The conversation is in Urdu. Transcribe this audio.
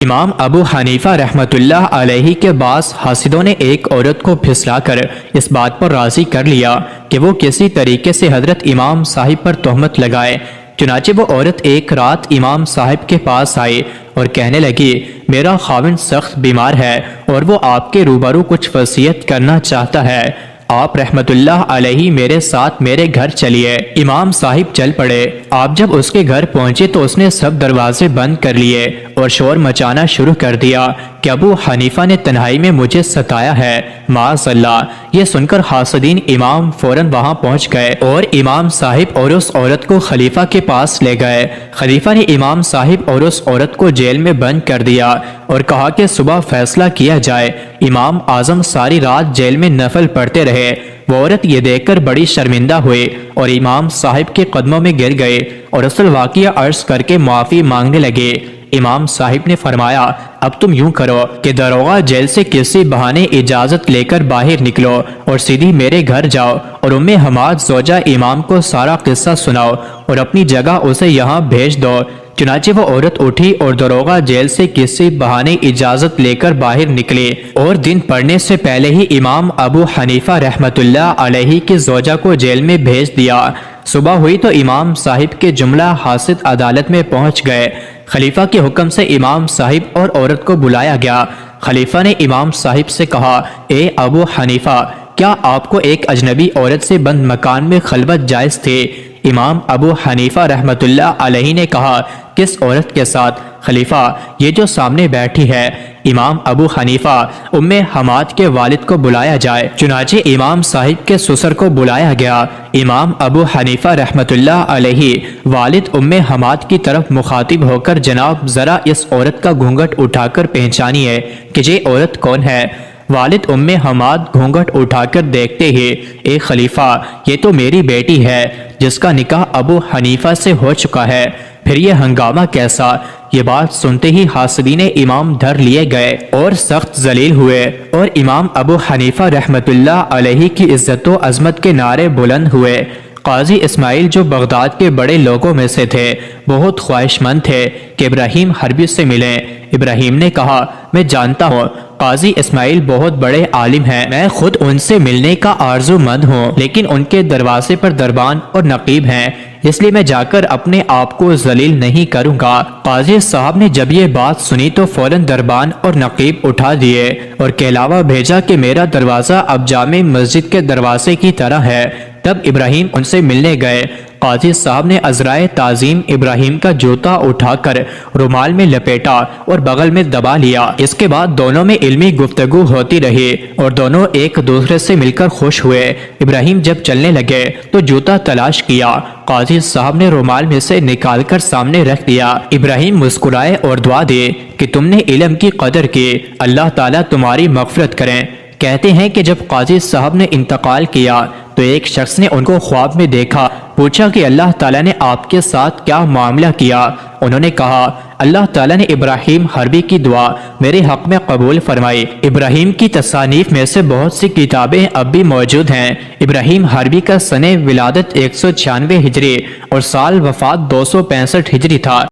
امام ابو حنیفہ رحمۃ اللہ علیہ کے بعض حاسدوں نے ایک عورت کو پھسلا کر اس بات پر راضی کر لیا کہ وہ کسی طریقے سے حضرت امام صاحب پر تہمت لگائے۔ چنانچہ وہ عورت ایک رات امام صاحب کے پاس آئی اور کہنے لگی، میرا خاوند سخت بیمار ہے اور وہ آپ کے روبرو کچھ وصیت کرنا چاہتا ہے، آپ رحمت اللہ علیہ میرے ساتھ میرے گھر چلیے۔ امام صاحب چل پڑے۔ آپ جب اس کے گھر پہنچے تو اس نے سب دروازے بند کر لیے اور شور مچانا شروع کر دیا کہ ابو حنیفہ نے تنہائی میں مجھے ستایا ہے، معاذ اللہ۔ یہ سن کر حاسدین امام فوراً وہاں پہنچ گئے اور امام صاحب اور اس عورت کو خلیفہ کے پاس لے گئے۔ خلیفہ نے امام صاحب اور اس عورت کو جیل میں بند کر دیا اور کہا کہ صبح فیصلہ کیا جائے۔ امام اعظم ساری رات جیل میں نفل پڑھتے رہے۔ وہ عورت یہ دیکھ کر بڑی شرمندہ ہوئی اور امام صاحب کے قدموں میں گر گئے اور اصل واقعہ عرض کر کے معافی مانگنے لگے۔ امام صاحب نے فرمایا، اب تم یوں کرو کہ داروغہ جیل سے کسی بہانے اجازت لے کر باہر نکلو اور سیدھی میرے گھر جاؤ اور ام حماد زوجہ امام کو سارا قصہ سناؤ اور اپنی جگہ اسے یہاں بھیج دو۔ چنانچہ وہ عورت اٹھی اور داروغہ جیل سے کسی بہانے اجازت لے کر باہر نکلی اور دن پڑنے سے پہلے ہی امام ابو حنیفہ رحمۃ اللہ علیہ کی زوجہ کو جیل میں بھیج دیا۔ صبح ہوئی تو امام صاحب کے جملہ حاسد عدالت میں پہنچ گئے۔ خلیفہ کے حکم سے امام صاحب اور عورت کو بلایا گیا۔ خلیفہ نے امام صاحب سے کہا، اے ابو حنیفہ، کیا آپ کو ایک اجنبی عورت سے بند مکان میں خلوت جائز تھی؟ امام ابو حنیفہ رحمۃ اللہ علیہ نے کہا، کس عورت کے ساتھ؟ خلیفہ، یہ جو سامنے بیٹھی ہے۔ امام ابو حنیفہ، ام حماد کے والد کو بلایا جائے۔ چنانچہ امام صاحب کے سسر کو بلایا گیا۔ امام ابو حنیفہ رحمۃ اللہ علیہ والد ام حماد کی طرف مخاطب ہو کر، جناب ذرا اس عورت کا گھونگھٹ اٹھا کر پہچانیے کہ یہ عورت کون ہے۔ والد ام حماد گھونگھٹ اٹھا کر دیکھتے ہی، اے خلیفہ، یہ تو میری بیٹی ہے جس کا نکاح ابو حنیفہ سے ہو چکا ہے، پھر یہ ہنگامہ کیسا؟ یہ بات سنتے ہی حاسدین امام دھر لیے گئے اور سخت ذلیل ہوئے اور امام ابو حنیفہ رحمۃ اللہ علیہ کی عزت و عظمت کے نعرے بلند ہوئے۔ قاضی اسماعیل جو بغداد کے بڑے لوگوں میں سے تھے، بہت خواہش مند تھے کہ ابراہیم حربی سے ملیں۔ ابراہیم نے کہا، میں جانتا ہوں قاضی اسماعیل بہت بڑے عالم ہیں، میں خود ان سے ملنے کا آرزو مند ہوں، لیکن ان کے دروازے پر دربان اور نقیب ہیں، اس لیے میں جا کر اپنے آپ کو ذلیل نہیں کروں گا۔ قاضی صاحب نے جب یہ بات سنی تو فوراً دربان اور نقیب اٹھا دیے اور کہلاوا بھیجا کہ میرا دروازہ اب جامع مسجد کے دروازے کی طرح ہے۔ تب ابراہیم ان سے ملنے گئے۔ قاضی صاحب نے عذرائے تعظیم ابراہیم کا جوتا اٹھا کر رومال میں لپیٹا اور بغل میں دبا لیا۔ اس کے بعد دونوں میں علمی گفتگو ہوتی رہی اور دونوں ایک دوسرے سے مل کر خوش ہوئے۔ ابراہیم جب چلنے لگے تو جوتا تلاش کیا، قاضی صاحب نے رومال میں سے نکال کر سامنے رکھ دیا۔ ابراہیم مسکرائے اور دعا دی کہ تم نے علم کی قدر کی، اللہ تعالیٰ تمہاری مغفرت کریں۔ کہتے ہیں کہ جب قاضی صاحب نے انتقال کیا تو ایک شخص نے ان کو خواب میں دیکھا، پوچھا کہ اللہ تعالیٰ نے آپ کے ساتھ کیا معاملہ کیا؟ انہوں نے کہا، اللہ تعالیٰ نے ابراہیم حربی کی دعا میرے حق میں قبول فرمائی۔ ابراہیم کی تصانیف میں سے بہت سی کتابیں اب بھی موجود ہیں۔ ابراہیم حربی کا سنِ ولادت 196 ہجری اور سال وفات 265 ہجری تھا۔